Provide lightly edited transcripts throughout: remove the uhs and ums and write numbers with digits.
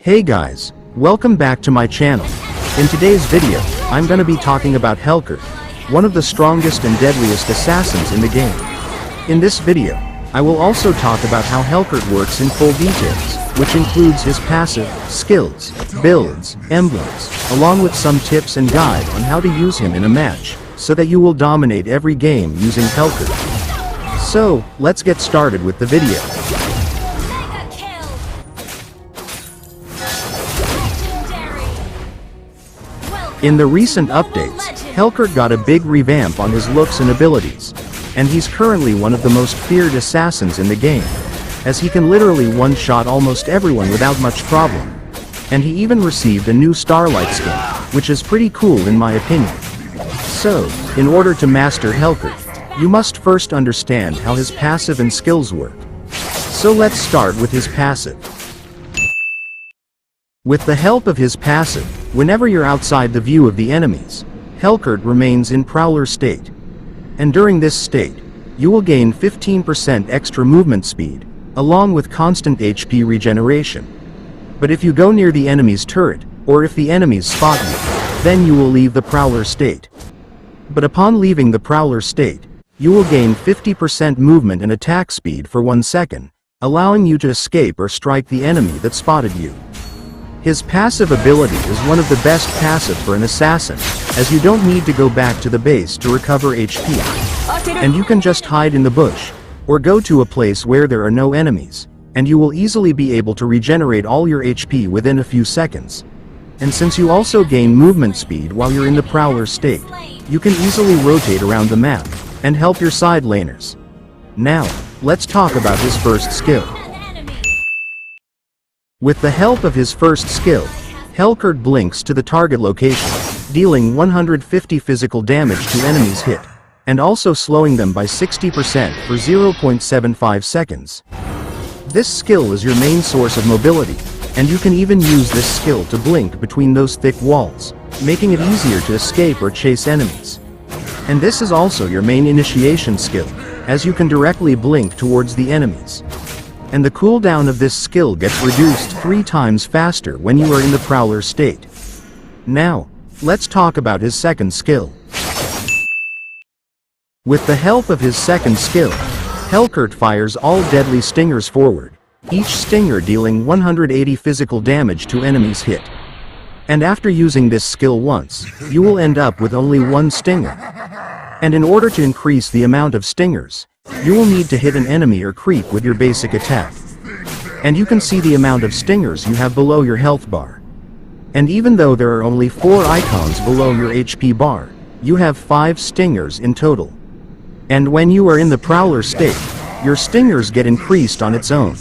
Hey guys, welcome back to my channel. In today's video, I'm gonna be talking about Helcurt, one of the strongest and deadliest assassins in the game. In this video, I will also talk about how Helcurt works in full details, which includes his passive, skills, builds, emblems, along with some tips and guide on how to use him in a match, so that you will dominate every game using Helcurt. So, let's get started with the video. In the recent updates, Helcurt got a big revamp on his looks and abilities, and he's currently one of the most feared assassins in the game, as he can literally one-shot almost everyone without much problem. And he even received a new Starlight skin, which is pretty cool in my opinion. So, in order to master Helcurt, you must first understand how his passive and skills work. So let's start with his passive. With the help of his passive, whenever you're outside the view of the enemies, Helcurt remains in Prowler state. And during this state, you will gain 15% extra movement speed, along with constant HP regeneration. But if you go near the enemy's turret, or if the enemies spot you, then you will leave the Prowler state. But upon leaving the Prowler state, you will gain 50% movement and attack speed for 1 second, allowing you to escape or strike the enemy that spotted you. His passive ability is one of the best passive for an assassin, as you don't need to go back to the base to recover HP. And you can just hide in the bush, or go to a place where there are no enemies, and you will easily be able to regenerate all your HP within a few seconds. And since you also gain movement speed while you're in the Prowler state, you can easily rotate around the map, and help your side laners. Now, let's talk about his first skill. With the help of his first skill, Helcurt blinks to the target location, dealing 150 physical damage to enemies hit, and also slowing them by 60% for 0.75 seconds. This skill is your main source of mobility, and you can even use this skill to blink between those thick walls, making it easier to escape or chase enemies. And this is also your main initiation skill, as you can directly blink towards the enemies. And the cooldown of this skill gets reduced 3 times faster when you are in the Prowler state. Now, let's talk about his second skill. With the help of his second skill, Helcurt fires all deadly stingers forward, each stinger dealing 180 physical damage to enemies hit. And after using this skill once, you will end up with only 1 stinger. And in order to increase the amount of stingers, you will need to hit an enemy or creep with your basic attack. And you can see the amount of stingers you have below your health bar. And even though there are only 4 icons below your HP bar, you have 5 stingers in total. And when you are in the Prowler state, your stingers get increased on its own,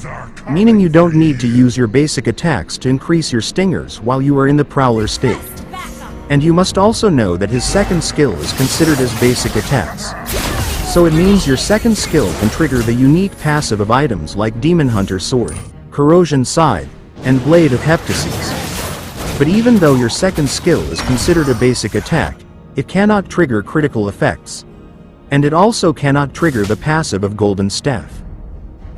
meaning you don't need to use your basic attacks to increase your stingers while you are in the Prowler state. And you must also know that his second skill is considered as basic attacks. So it means your second skill can trigger the unique passive of items like Demon Hunter Sword, Corrosion Scythe, and Blade of Heptases. But even though your second skill is considered a basic attack, it cannot trigger critical effects. And it also cannot trigger the passive of Golden Staff.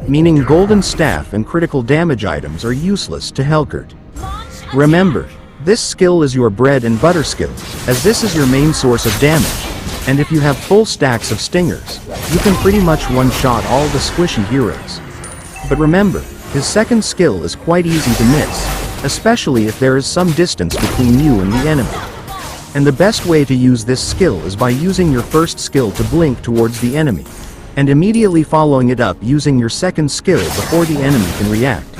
Meaning Golden Staff and critical damage items are useless to Helcurt. Remember, this skill is your bread and butter skill, as this is your main source of damage. And if you have full stacks of stingers, you can pretty much one-shot all the squishy heroes. But remember, his second skill is quite easy to miss, especially if there is some distance between you and the enemy. And the best way to use this skill is by using your first skill to blink towards the enemy, and immediately following it up using your second skill before the enemy can react.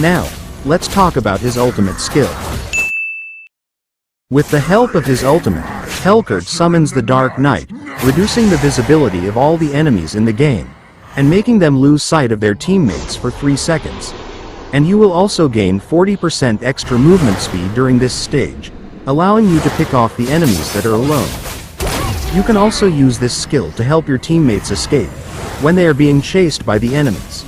Now, let's talk about his ultimate skill. With the help of his ultimate, Helcurt summons the Dark Knight, reducing the visibility of all the enemies in the game, and making them lose sight of their teammates for 3 seconds. And you will also gain 40% extra movement speed during this stage, allowing you to pick off the enemies that are alone. You can also use this skill to help your teammates escape, when they are being chased by the enemies.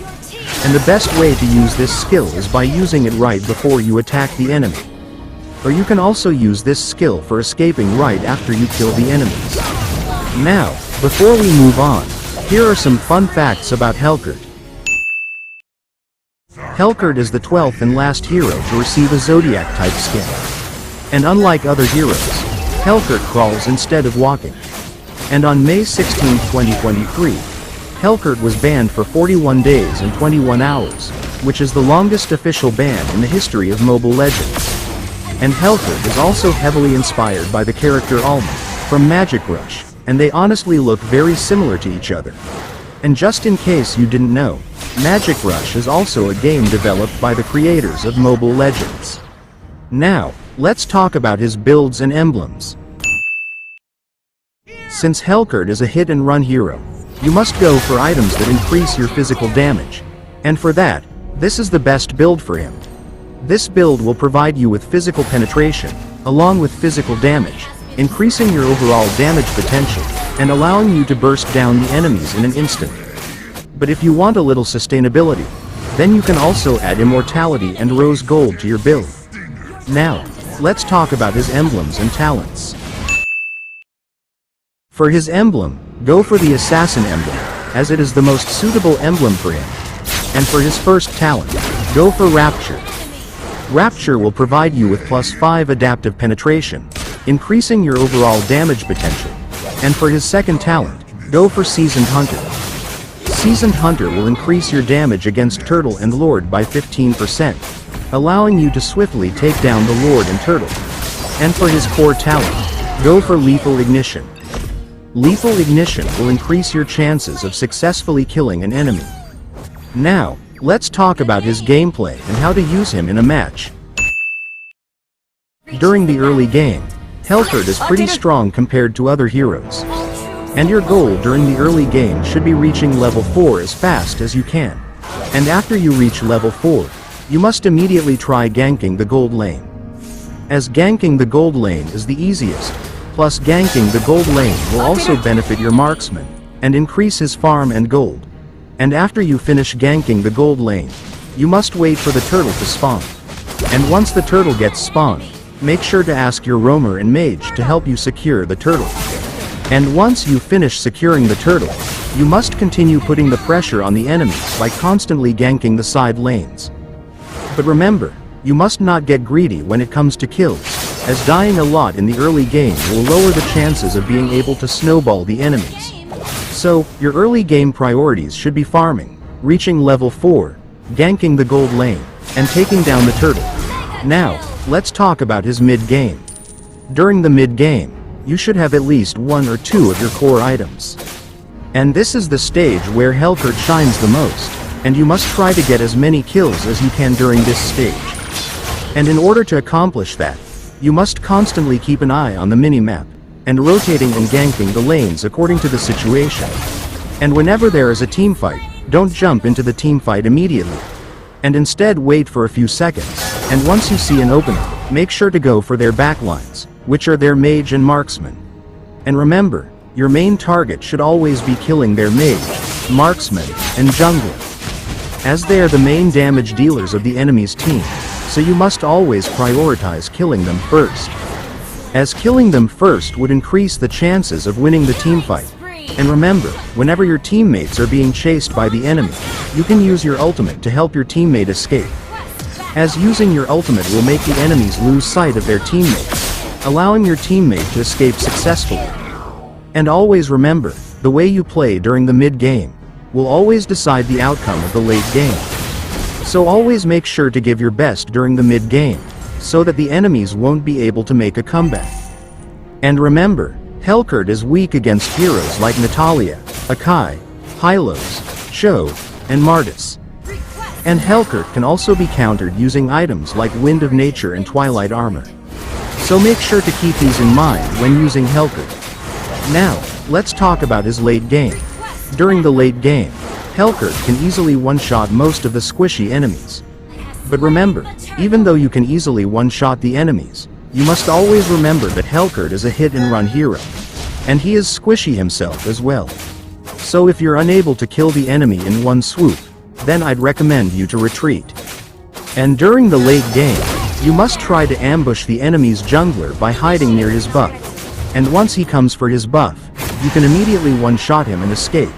And the best way to use this skill is by using it right before you attack the enemy. Or you can also use this skill for escaping right after you kill the enemies. Now, before we move on, here are some fun facts about Helcurt. Helcurt is the 12th and last hero to receive a Zodiac-type skin. And unlike other heroes, Helcurt crawls instead of walking. And on May 16, 2023, Helcurt was banned for 41 days and 21 hours, which is the longest official ban in the history of Mobile Legends. And Helcurt is also heavily inspired by the character Alma from Magic Rush, and they honestly look very similar to each other. And just in case you didn't know, Magic Rush is also a game developed by the creators of Mobile Legends. Now, let's talk about his builds and emblems. Since Helcurt is a hit-and-run hero, you must go for items that increase your physical damage. And for that, this is the best build for him. This build will provide you with physical penetration, along with physical damage, increasing your overall damage potential, and allowing you to burst down the enemies in an instant. But if you want a little sustainability, then you can also add immortality and rose gold to your build. Now, let's talk about his emblems and talents. For his emblem, go for the Assassin emblem, as it is the most suitable emblem for him. And for his first talent, go for Rapture. Rapture will provide you with +5 adaptive penetration, increasing your overall damage potential. And for his second talent, go for Seasoned Hunter. Seasoned Hunter will increase your damage against Turtle and Lord by 15%, allowing you to swiftly take down the Lord and Turtle. And for his core talent, go for Lethal Ignition. Lethal Ignition will increase your chances of successfully killing an enemy. Now, let's talk about his gameplay and how to use him in a match. During the early game, Helcurt is pretty strong compared to other heroes. And your goal during the early game should be reaching level 4 as fast as you can. And after you reach level 4, you must immediately try ganking the gold lane. As ganking the gold lane is the easiest, plus ganking the gold lane will also benefit your marksman, and increase his farm and gold. And after you finish ganking the gold lane, you must wait for the turtle to spawn. And once the turtle gets spawned, make sure to ask your roamer and mage to help you secure the turtle. And once you finish securing the turtle, you must continue putting the pressure on the enemies by constantly ganking the side lanes. But remember, you must not get greedy when it comes to kills, as dying a lot in the early game will lower the chances of being able to snowball the enemies. So, your early game priorities should be farming, reaching level 4, ganking the gold lane, and taking down the turtle. Now, let's talk about his mid-game. During the mid-game, you should have at least 1 or 2 of your core items. And this is the stage where Helcurt shines the most, and you must try to get as many kills as you can during this stage. And in order to accomplish that, you must constantly keep an eye on the mini-map, and rotating and ganking the lanes according to the situation. And whenever there is a teamfight, don't jump into the teamfight immediately. And instead wait for a few seconds, and once you see an opening, make sure to go for their backlines, which are their mage and marksman. And remember, your main target should always be killing their mage, marksman, and jungler, as they are the main damage dealers of the enemy's team, so you must always prioritize killing them first, as killing them first would increase the chances of winning the teamfight. And remember, whenever your teammates are being chased by the enemy, you can use your ultimate to help your teammate escape, as using your ultimate will make the enemies lose sight of their teammates, allowing your teammate to escape successfully. And always remember, the way you play during the mid-game will always decide the outcome of the late game. So always make sure to give your best during the mid-game, so that the enemies won't be able to make a comeback. And remember, Helcurt is weak against heroes like Natalia, Akai, Hylos, Cho, and Martis. And Helcurt can also be countered using items like Wind of Nature and Twilight Armor. So make sure to keep these in mind when using Helcurt. Now, let's talk about his late game. During the late game, Helcurt can easily one-shot most of the squishy enemies. But remember, even though you can easily one-shot the enemies, you must always remember that Helcurt is a hit-and-run hero. And he is squishy himself as well. So if you're unable to kill the enemy in one swoop, then I'd recommend you to retreat. And during the late game, you must try to ambush the enemy's jungler by hiding near his buff. And once he comes for his buff, you can immediately one-shot him and escape.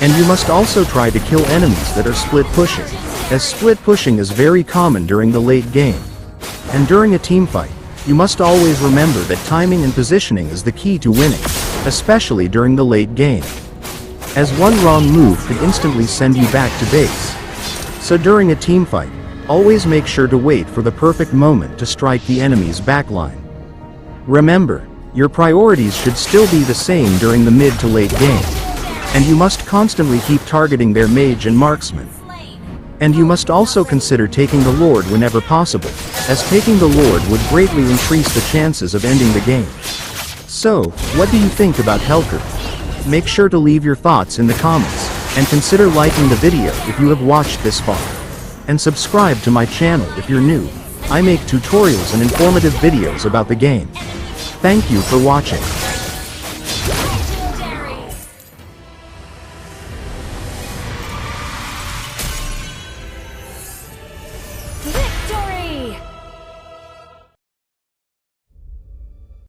And you must also try to kill enemies that are split pushing, as split pushing is very common during the late game. And during a team fight, you must always remember that timing and positioning is the key to winning, especially during the late game, as one wrong move could instantly send you back to base. So during a team fight, always make sure to wait for the perfect moment to strike the enemy's backline. Remember, your priorities should still be the same during the mid to late game, and you must constantly keep targeting their mage and marksman. And you must also consider taking the Lord whenever possible, as taking the Lord would greatly increase the chances of ending the game. So, what do you think about Helcurt? Make sure to leave your thoughts in the comments, and consider liking the video if you have watched this far. And subscribe to my channel if you're new. I make tutorials and informative videos about the game. Thank you for watching.